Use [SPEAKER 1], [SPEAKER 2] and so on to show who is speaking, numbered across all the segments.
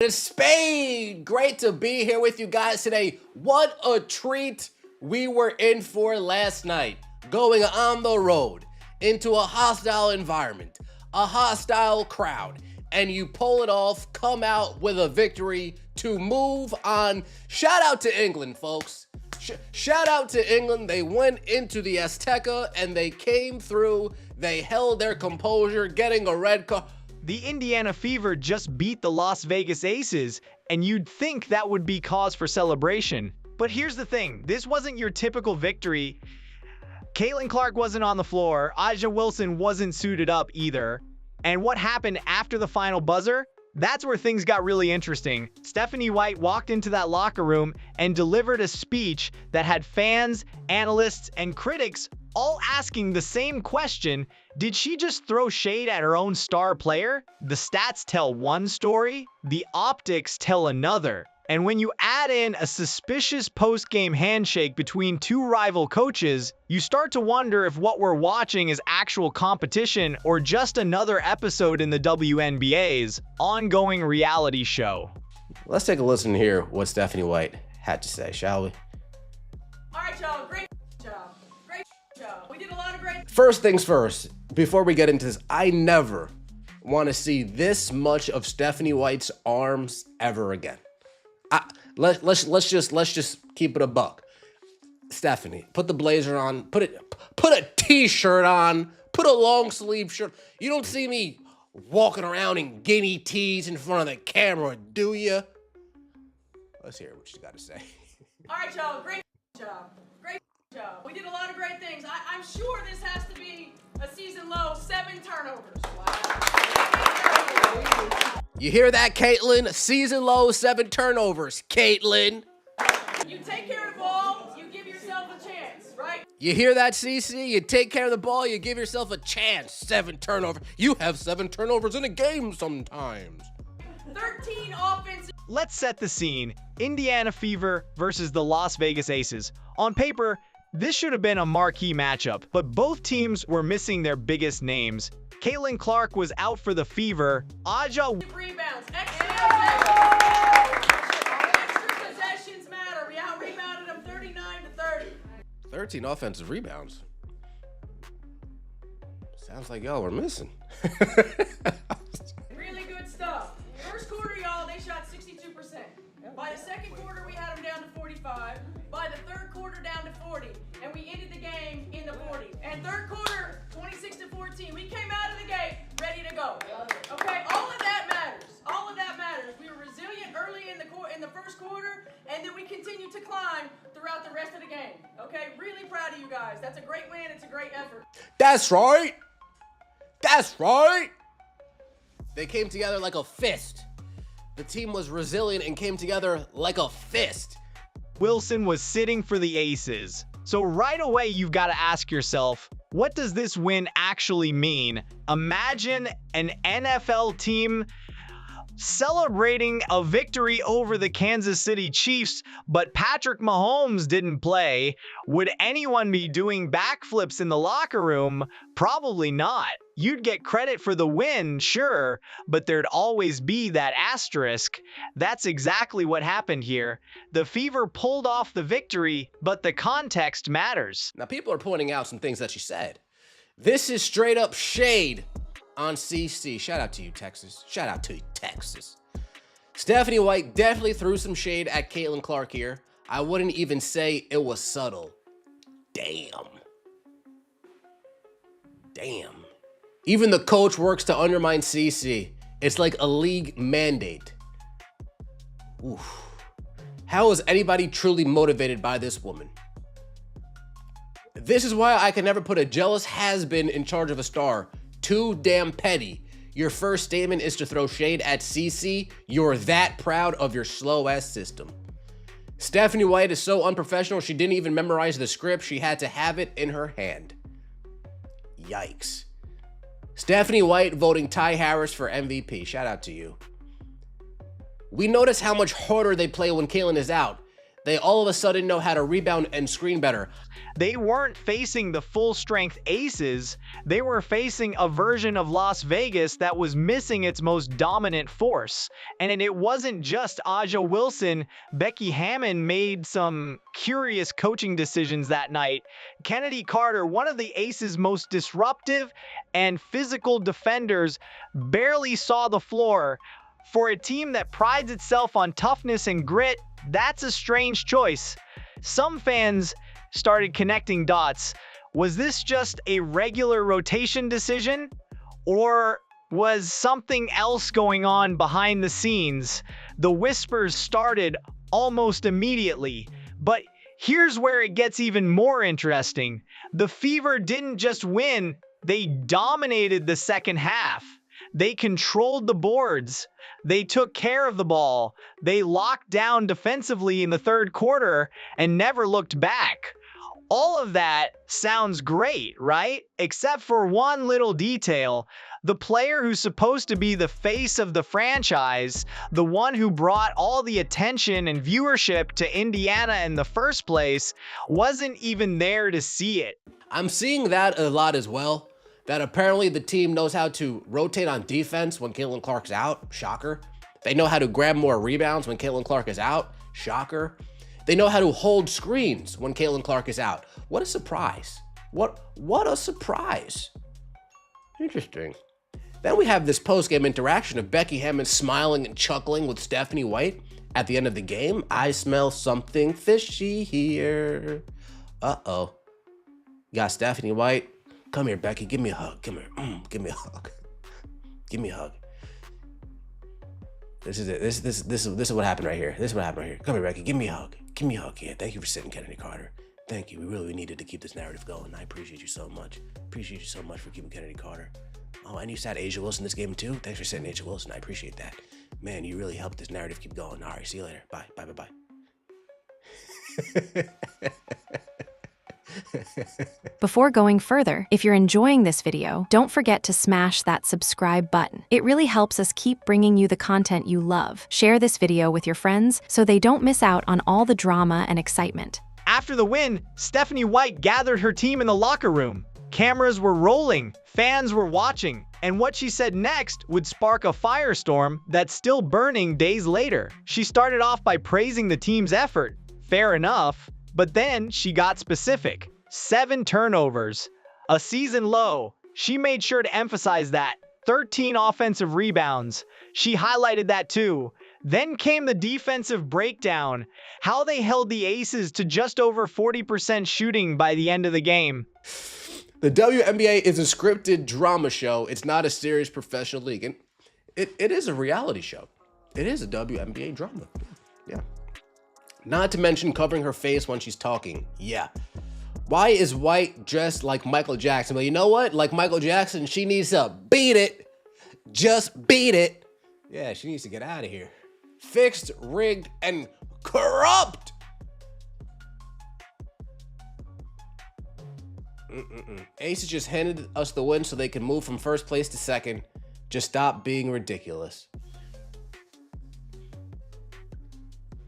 [SPEAKER 1] a spade. Great to be here with you guys today. What a treat we were in for last night. Going on the road into a hostile environment, a hostile crowd, and you pull it off, come out with a victory to move on. Shout out to England, folks. Shout out to England. They went into the Azteca and they came through. They held their composure, getting a red card.
[SPEAKER 2] The Indiana Fever just beat the Las Vegas Aces, and you'd think that would be cause for celebration. But here's the thing, this wasn't your typical victory. Caitlin Clark wasn't on the floor, A'ja Wilson wasn't suited up either. And what happened after the final buzzer? That's where things got really interesting. Stephanie White walked into that locker room and delivered a speech that had fans, analysts, and critics all asking the same question. Did she just throw shade at her own star player? The stats tell one story, the optics tell another. And when you add in a suspicious post-game handshake between two rival coaches, you start to wonder if what we're watching is actual competition or just another episode in the WNBA's ongoing reality show.
[SPEAKER 1] Let's take a listen and hear what Stephanie White had to say, shall we?
[SPEAKER 3] All right, y'all. Great job. Great job. We did a lot of great.
[SPEAKER 1] First things first, before we get into this, I never want to see this much of Stephanie White's arms ever again. Let's just keep it a buck. Stephanie, put the blazer on, put a t-shirt on, put a long sleeve shirt. You don't see me walking around in guinea tees in front of the camera, do you? Let's hear what you got to say.
[SPEAKER 3] All right, y'all. Great job. Great job. We did a lot of great things. I'm sure this has to be a season low 7 turnovers. Wow.
[SPEAKER 1] You hear that, Caitlin? Season low 7 turnovers, Caitlin.
[SPEAKER 3] You take care of the ball, you give yourself a chance, right?
[SPEAKER 1] You hear that, CC? You take care of the ball, you give yourself a chance. 7 turnovers. You have 7 turnovers in a game sometimes.
[SPEAKER 3] 13 offensive.
[SPEAKER 2] Let's set the scene. Indiana Fever versus the Las Vegas Aces. On paper, this should have been a marquee matchup, but both teams were missing their biggest names. Caitlin Clark was out for the Fever. A'ja
[SPEAKER 3] Rebounds. Extra possessions matter. We out-rebounded them 39-30.
[SPEAKER 1] 13 offensive rebounds. Sounds like y'all were missing.
[SPEAKER 3] Really good stuff. First quarter, y'all, they shot 62%. By the second quarter, we had them down to 45. By the third quarter, down to 40. And we ended the game in the 40. And third quarter, 26-14. We came out of the gate ready to go. Okay, all of that matters. All of that matters. We were resilient early in the first quarter, and then we continued to climb throughout the rest of the game. Okay, really proud of you guys. That's a great win. It's a great effort.
[SPEAKER 1] That's right. That's right. They came together like a fist. The team was resilient and came together like a fist.
[SPEAKER 2] Wilson was sitting for the Aces. So right away, you've got to ask yourself, what does this win actually mean? Imagine an NFL team celebrating a victory over the Kansas City Chiefs, but Patrick Mahomes didn't play. Would anyone be doing backflips in the locker room? Probably not. You'd get credit for the win, sure, but there'd always be that asterisk. That's exactly what happened here. The Fever pulled off the victory, but the context matters.
[SPEAKER 1] Now, people are pointing out some things that she said. This is straight up shade on CC. Shout out to you, Texas. Shout out to you, Texas. Stephanie White definitely threw some shade at Caitlin Clark here. I wouldn't even say it was subtle. Damn. Even the coach works to undermine CC. It's like a league mandate. Oof. How is anybody truly motivated by this woman? This is why I can never put a jealous has-been in charge of a star. Too damn petty. Your first statement is to throw shade at CC. You're that proud of your slow-ass system. Stephanie White is so unprofessional, she didn't even memorize the script. She had to have it in her hand. Yikes. Stephanie White voting Ty Harris for MVP. Shout out to you. We notice how much harder they play when Caitlin is out. They all of a sudden know how to rebound and screen better.
[SPEAKER 2] They weren't facing the full-strength Aces. They were facing a version of Las Vegas that was missing its most dominant force. And it wasn't just Aja Wilson. Becky Hammon made some curious coaching decisions that night. Kennedy Carter, one of the Aces' most disruptive and physical defenders, barely saw the floor. For a team that prides itself on toughness and grit, that's a strange choice. Some fans started connecting dots. Was this just a regular rotation decision? Or was something else going on behind the scenes? The whispers started almost immediately. But here's where it gets even more interesting. The Fever didn't just win, they dominated the second half. They controlled the boards. They took care of the ball. They locked down defensively in the third quarter and never looked back. All of that sounds great, right? Except for one little detail. The player who's supposed to be the face of the franchise, the one who brought all the attention and viewership to Indiana in the first place, wasn't even there to see it.
[SPEAKER 1] I'm seeing that a lot as well. That apparently the team knows how to rotate on defense when Caitlin Clark's out. Shocker. They know how to grab more rebounds when Caitlin Clark is out. Shocker. They know how to hold screens when Caitlin Clark is out. What a surprise. What a surprise. Interesting. Then we have this post-game interaction of Becky Hammon smiling and chuckling with Stephanie White at the end of the game. I smell something fishy here. Uh-oh. Got Stephanie White. Come here, Becky. Give me a hug. Come here. Give me a hug. Give me a hug. This is it. This is what happened right here. This is what happened right here. Come here, Becky. Give me a hug. Give me a hug. Yeah, thank you for sitting, Kennedy Carter. Thank you. We really needed to keep this narrative going. I appreciate you so much. Appreciate you so much for keeping Kennedy Carter. Oh, and you sat Aja Wilson this game too? Thanks for sitting Aja Wilson. I appreciate that. Man, you really helped this narrative keep going. All right, see you later. Bye. Bye, bye, bye.
[SPEAKER 4] Before going further, if you're enjoying this video, don't forget to smash that subscribe button. It really helps us keep bringing you the content you love. Share this video with your friends so they don't miss out on all the drama and excitement.
[SPEAKER 2] After the win, Stephanie White gathered her team in the locker room. Cameras were rolling, fans were watching, and what she said next would spark a firestorm that's still burning days later. She started off by praising the team's effort. Fair enough. But then she got specific. 7 turnovers, a season low. She made sure to emphasize that. 13 offensive rebounds. She highlighted that too. Then came the defensive breakdown. How they held the Aces to just over 40% shooting by the end of the game.
[SPEAKER 1] The WNBA is a scripted drama show. It's not a serious professional league. And it is a reality show. It is a WNBA drama. Yeah. Not to mention covering her face when she's talking. Yeah. Why is White dressed like Michael Jackson? Well, you know what? Like Michael Jackson, she needs to beat it. Just beat it. Yeah, she needs to get out of here. Fixed, rigged, and corrupt. Aces just handed us the win so they can move from first place to second. Just stop being ridiculous.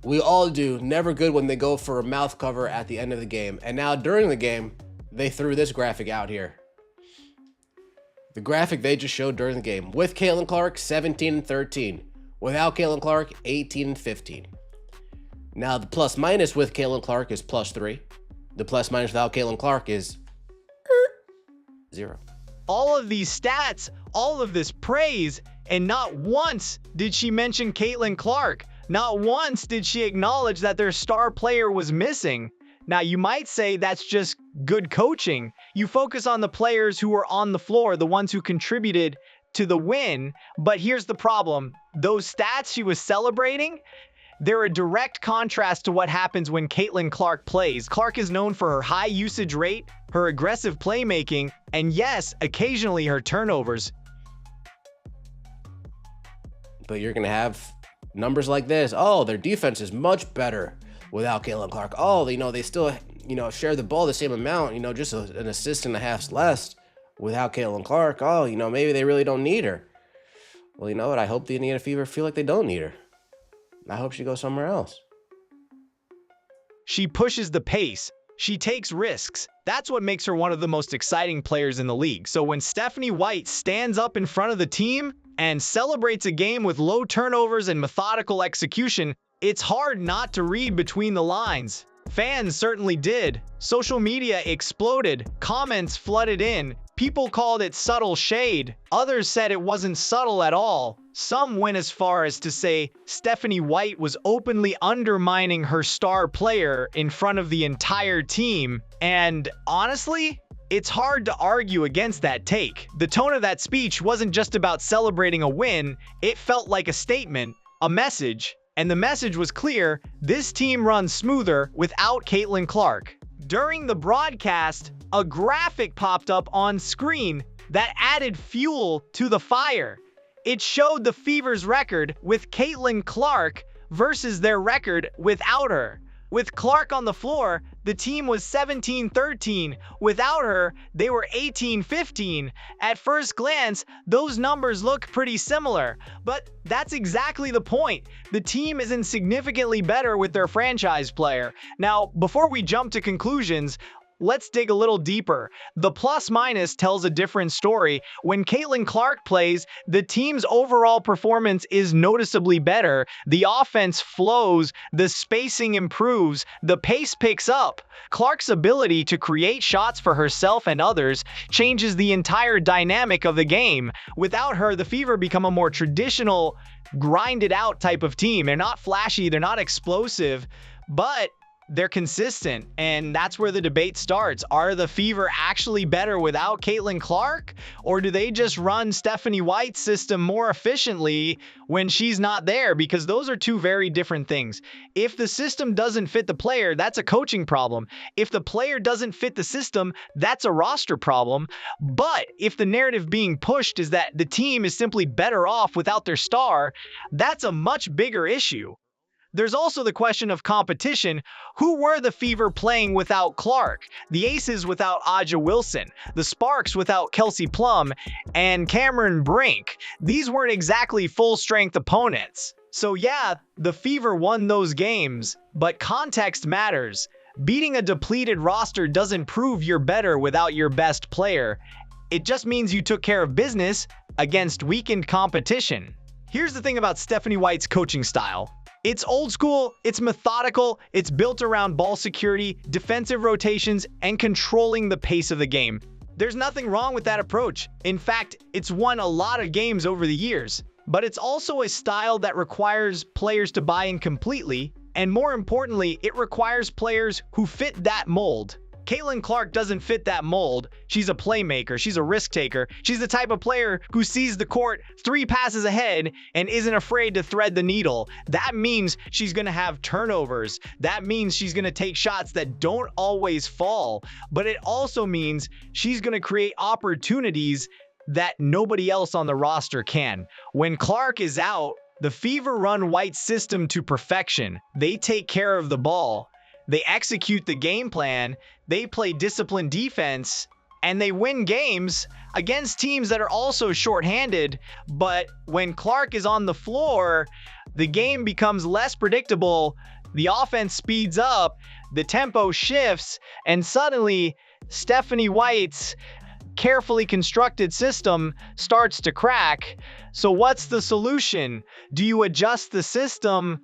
[SPEAKER 1] We all do. Never good when they go for a mouth cover at the end of the game. And now during the game, they threw this graphic out here. The graphic they just showed during the game. With Caitlin Clark, 17 and 13. Without Caitlin Clark, 18 and 15. Now the plus minus with Caitlin Clark is +3. The plus minus without Caitlin Clark is 0.
[SPEAKER 2] All of these stats, all of this praise, and not once did she mention Caitlin Clark. Not once did she acknowledge that their star player was missing. Now, you might say that's just good coaching. You focus on the players who were on the floor, the ones who contributed to the win. But here's the problem. Those stats she was celebrating, they're a direct contrast to what happens when Caitlin Clark plays. Clark is known for her high usage rate, her aggressive playmaking, and yes, occasionally her turnovers.
[SPEAKER 1] But you're going to have numbers like this. Oh, their defense is much better without Caitlin Clark. Oh, they still, share the ball the same amount, just an assist and a half less without Caitlin Clark. Oh, maybe they really don't need her. Well, you know what? I hope the Indiana Fever feel like they don't need her. I hope she goes somewhere else.
[SPEAKER 2] She pushes the pace. She takes risks. That's what makes her one of the most exciting players in the league. So when Stephanie White stands up in front of the team and celebrates a game with low turnovers and methodical execution, it's hard not to read between the lines. Fans certainly did. Social media exploded. Comments flooded in. People called it subtle shade. Others said it wasn't subtle at all. Some went as far as to say Stephanie White was openly undermining her star player in front of the entire team. And honestly, it's hard to argue against that take. The tone of that speech wasn't just about celebrating a win. It felt like a statement, a message. And the message was clear: this team runs smoother without Caitlin Clark. During the broadcast, a graphic popped up on screen that added fuel to the fire. It showed the Fever's record with Caitlin Clark versus their record without her. With Clark on the floor, the team was 17-13. Without her, they were 18-15. At first glance, those numbers look pretty similar, but that's exactly the point. The team isn't significantly better with their franchise player. Now, before we jump to conclusions, let's dig a little deeper. The plus-minus tells a different story. When Caitlin Clark plays, the team's overall performance is noticeably better. The offense flows, the spacing improves, the pace picks up. Clark's ability to create shots for herself and others changes the entire dynamic of the game. Without her, the Fever become a more traditional, grinded-out type of team. They're not flashy, they're not explosive, but they're consistent, and that's where the debate starts. Are the Fever actually better without Caitlin Clark, or do they just run Stephanie White's system more efficiently when she's not there? Because those are two very different things. If the system doesn't fit the player, that's a coaching problem. If the player doesn't fit the system, that's a roster problem. But if the narrative being pushed is that the team is simply better off without their star, that's a much bigger issue. There's also the question of competition. Who were the Fever playing without Clark? The Aces without Aja Wilson, the Sparks without Kelsey Plum, and Cameron Brink. These weren't exactly full-strength opponents. So yeah, the Fever won those games, but context matters. Beating a depleted roster doesn't prove you're better without your best player. It just means you took care of business against weakened competition. Here's the thing about Stephanie White's coaching style. It's old school, it's methodical, it's built around ball security, defensive rotations, and controlling the pace of the game. There's nothing wrong with that approach. In fact, it's won a lot of games over the years. But it's also a style that requires players to buy in completely, and more importantly, it requires players who fit that mold. Caitlin Clark doesn't fit that mold. She's a playmaker. She's a risk taker. She's the type of player who sees the court 3 passes ahead and isn't afraid to thread the needle. That means she's going to have turnovers. That means she's going to take shots that don't always fall. But it also means she's going to create opportunities that nobody else on the roster can. When Clark is out, the Fever run White's system to perfection. They take care of the ball. They execute the game plan, they play disciplined defense, and they win games against teams that are also shorthanded. But when Clark is on the floor, the game becomes less predictable, the offense speeds up, the tempo shifts, and suddenly Stephanie White's carefully constructed system starts to crack. So what's the solution? Do you adjust the system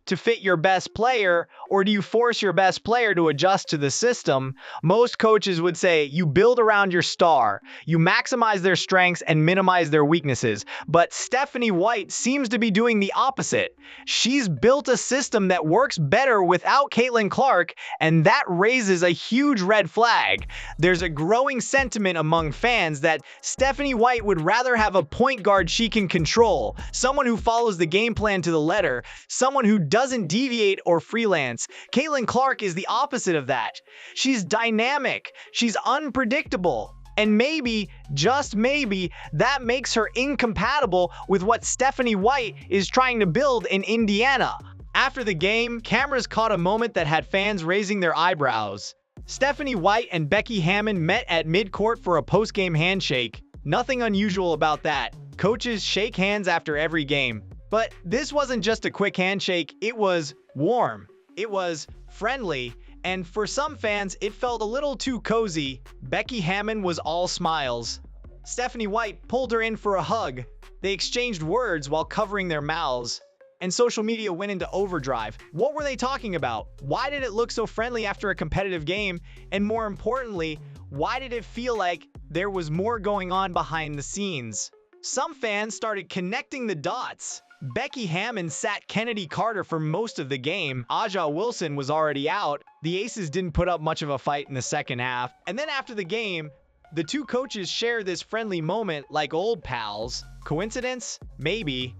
[SPEAKER 2] to fit your best player, or do you force your best player to adjust to the system? Most coaches would say you build around your star, you maximize their strengths and minimize their weaknesses. But Stephanie White seems to be doing the opposite. She's built a system that works better without Caitlin Clark, and that raises a huge red flag. There's a growing sentiment among fans that Stephanie White would rather have a point guard she can control, someone who follows the game plan to the letter, someone who doesn't deviate or freelance. Caitlin Clark is the opposite of that. She's dynamic, she's unpredictable, and maybe, just maybe, that makes her incompatible with what Stephanie White is trying to build in Indiana. After the game, cameras caught a moment that had fans raising their eyebrows. Stephanie White and Becky Hammon met at midcourt for a post-game handshake. Nothing unusual about that. Coaches shake hands after every game. But this wasn't just a quick handshake, it was warm. It was friendly, and for some fans, it felt a little too cozy. Becky Hammon was all smiles. Stephanie White pulled her in for a hug. They exchanged words while covering their mouths, and social media went into overdrive. What were they talking about? Why did it look so friendly after a competitive game? And more importantly, why did it feel like there was more going on behind the scenes? Some fans started connecting the dots. Becky Hammon sat Kennedy Carter for most of the game. Aja Wilson was already out. The Aces didn't put up much of a fight in the second half. And then after the game, the two coaches share this friendly moment like old pals. Coincidence? Maybe.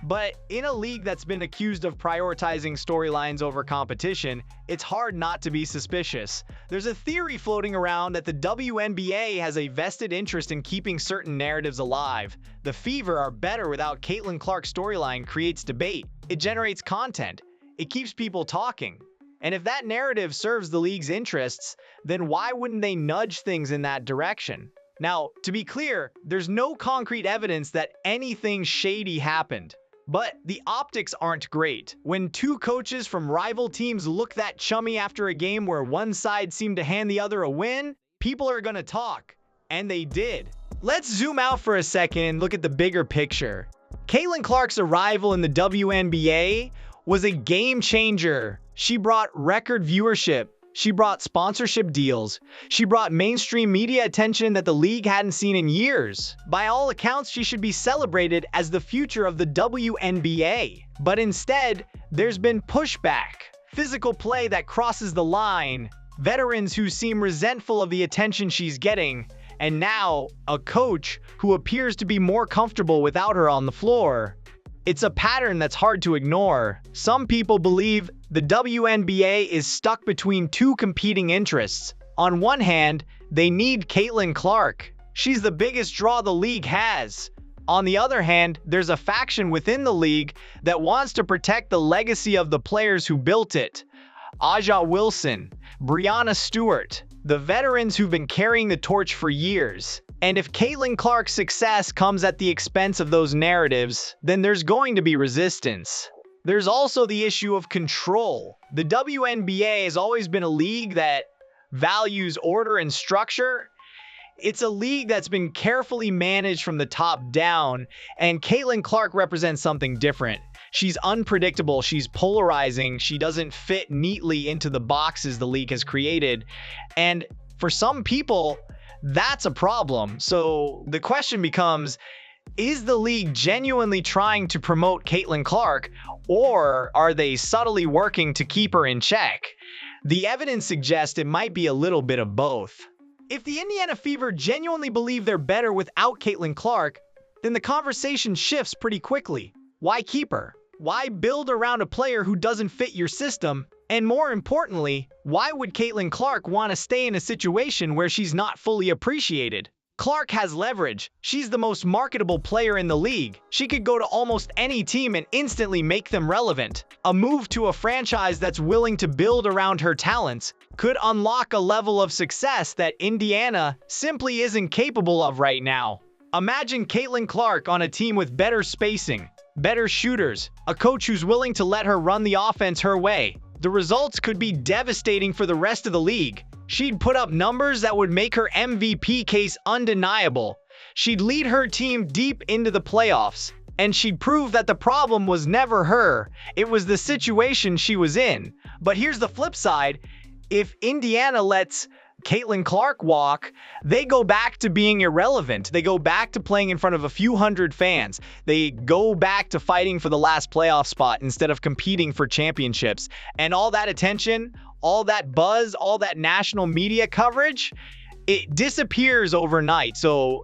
[SPEAKER 2] But in a league that's been accused of prioritizing storylines over competition, it's hard not to be suspicious. There's a theory floating around that the WNBA has a vested interest in keeping certain narratives alive. The Fever are better without Caitlin Clark's storyline creates debate. It generates content. It keeps people talking. And if that narrative serves the league's interests, then why wouldn't they nudge things in that direction? Now, to be clear, there's no concrete evidence that anything shady happened. But the optics aren't great. When two coaches from rival teams look that chummy after a game where one side seemed to hand the other a win, people are gonna talk. And they did. Let's zoom out for a second and look at the bigger picture. Caitlin Clark's arrival in the WNBA was a game changer. She brought record viewership. She brought sponsorship deals. She brought mainstream media attention that the league hadn't seen in years. By all accounts, she should be celebrated as the future of the WNBA. But instead, there's been pushback, physical play that crosses the line, veterans who seem resentful of the attention she's getting, and now a coach who appears to be more comfortable without her on the floor. It's a pattern that's hard to ignore. Some people believe the WNBA is stuck between two competing interests. On one hand, they need Caitlin Clark. She's the biggest draw the league has. On the other hand, there's a faction within the league that wants to protect the legacy of the players who built it. Aja Wilson, Breanna Stewart, the veterans who've been carrying the torch for years. And if Caitlin Clark's success comes at the expense of those narratives, then there's going to be resistance. There's also the issue of control. The WNBA has always been a league that values order and structure. It's a league that's been carefully managed from the top down, and Caitlin Clark represents something different. She's unpredictable, she's polarizing, she doesn't fit neatly into the boxes the league has created. And for some people, that's a problem. So the question becomes, is the league genuinely trying to promote Caitlin Clark, or are they subtly working to keep her in check? The evidence suggests it might be a little bit of both. If the Indiana Fever genuinely believe they're better without Caitlin Clark, then the conversation shifts pretty quickly. Why keep her? Why build around a player who doesn't fit your system? And more importantly, why would Caitlin Clark want to stay in a situation where she's not fully appreciated? Clark has leverage. She's the most marketable player in the league. She could go to almost any team and instantly make them relevant. A move to a franchise that's willing to build around her talents could unlock a level of success that Indiana simply isn't capable of right now. Imagine Caitlin Clark on a team with better spacing, better shooters, a coach who's willing to let her run the offense her way. The results could be devastating for the rest of the league. She'd put up numbers that would make her MVP case undeniable. She'd lead her team deep into the playoffs, and she'd prove that the problem was never her. It was the situation she was in. But here's the flip side. If Indiana lets Caitlin Clark walk, they go back to being irrelevant. They go back to playing in front of a few hundred fans. They go back to fighting for the last playoff spot instead of competing for championships. And all that attention, all that buzz, all that national media coverage, it disappears overnight. So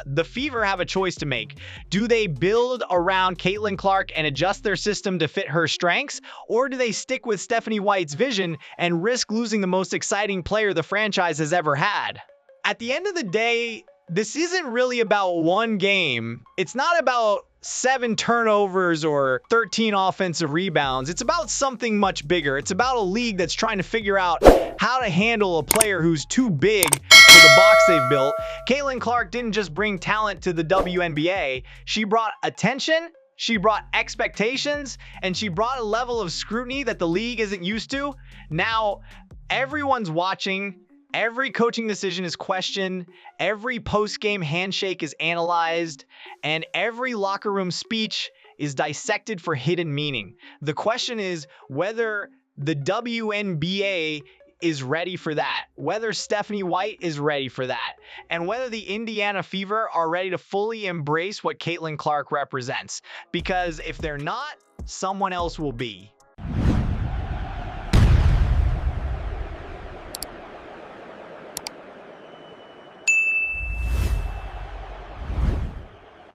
[SPEAKER 2] the Fever have a choice to make. Do they build around Caitlin Clark and adjust their system to fit her strengths? Or do they stick with Stephanie White's vision and risk losing the most exciting player the franchise has ever had? At the end of the day, this isn't really about one game. It's not about 7 turnovers or 13 offensive rebounds. It's about something much bigger. It's about a league that's trying to figure out how to handle a player who's too big for the box they've built. Caitlin Clark didn't just bring talent to the WNBA. She brought attention, She brought expectations, and she brought a level of scrutiny that the league isn't used to. Now, everyone's watching. Every coaching decision is questioned. Every post-game handshake is analyzed. And every locker room speech is dissected for hidden meaning. The question is whether the WNBA is ready for that, whether Stephanie White is ready for that, and whether the Indiana Fever are ready to fully embrace what Caitlin Clark represents. Because if they're not, someone else will be.